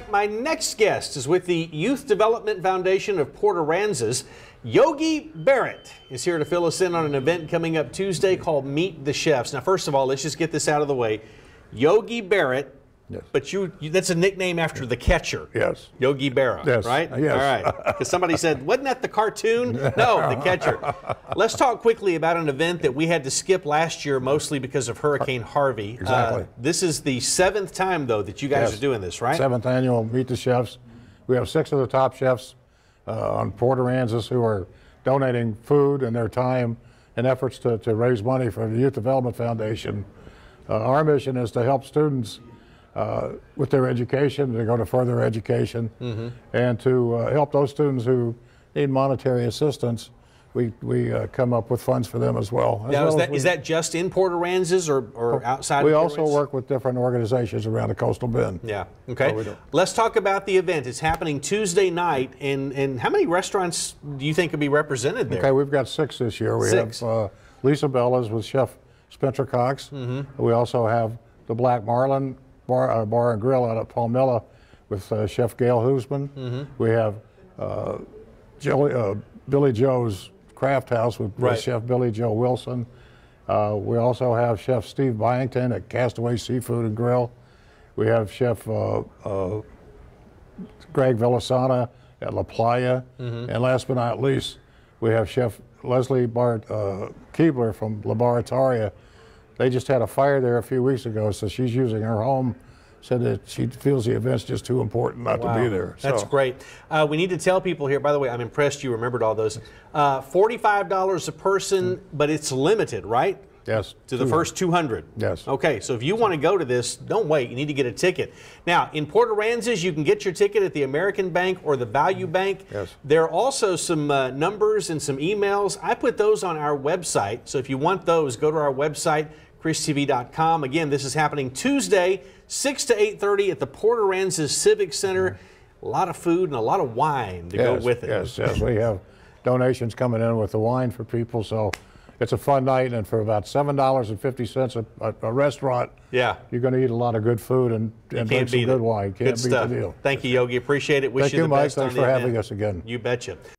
My next guest is with the Youth Development Foundation of Port Aransas. Yogi Barrett is here to fill us in on an event coming up Tuesday called Meet the Chefs. Now, first of all, let's just get this out of the way. Yogi Barrett, yes. But that's a nickname after the catcher. Yes. Yogi Berra, yes. right? Yes. All right. Because somebody said, wasn't that the cartoon? No, the catcher. Let's talk quickly about an event that we had to skip last year, mostly because of Hurricane Harvey. Exactly. This is the 7th time, though, that you guys are doing this, right? 7th annual Meet the Chefs. We have 6 of the top chefs on Port Aransas who are donating food and their time in efforts to raise money for the Youth Development Foundation. Our mission is to help students with their education, to go to further education, and to help those students who need monetary assistance. We come up with funds for them as well. Now, is that just in Port Aransas or outside? We also work with different organizations around the coastal bend. Yeah. Okay. So let's talk about the event. It's happening Tuesday night, and how many restaurants do you think could be represented there? Okay, we've got 6 this year. We have Lisa Bella's with Chef Spencer Cox. We also have the Black Marlin Bar and Grill out at Palmilla with Chef Gail Hoosman. We have Billy Joe's Craft House with Chef Billy Joe Wilson. We also have Chef Steve Byington at Castaway Seafood and Grill. We have Chef Greg Villasana at La Playa. And last but not least, we have Chef Leslie Keebler from Laboratoria. They just had a fire there a few weeks ago, so she's using her home. Said that she feels the event's just too important not to be there. That's great. We need to tell people here, by the way, I'm impressed you remembered all those. $45 a person, but it's limited, right? Yes. To the first 200. Yes. Okay, so if you want to go to this, don't wait. You need to get a ticket. Now, in Port Aransas, you can get your ticket at the American Bank or the Value Bank. Yes. There are also some numbers and some emails. I put those on our website, so if you want those, go to our website, christv.com. Again, this is happening Tuesday, 6 to 8:30 at the Port Aransas Civic Center. A lot of food and a lot of wine to go with it. Yes. We have donations coming in with the wine for people, so it's a fun night, and for about $7.50 a restaurant, you're going to eat a lot of good food and drink some good wine. Can't beat the deal. Thank you, Yogi. Appreciate it. Wish you the Mike. best on the event. Thanks for having us again. You betcha.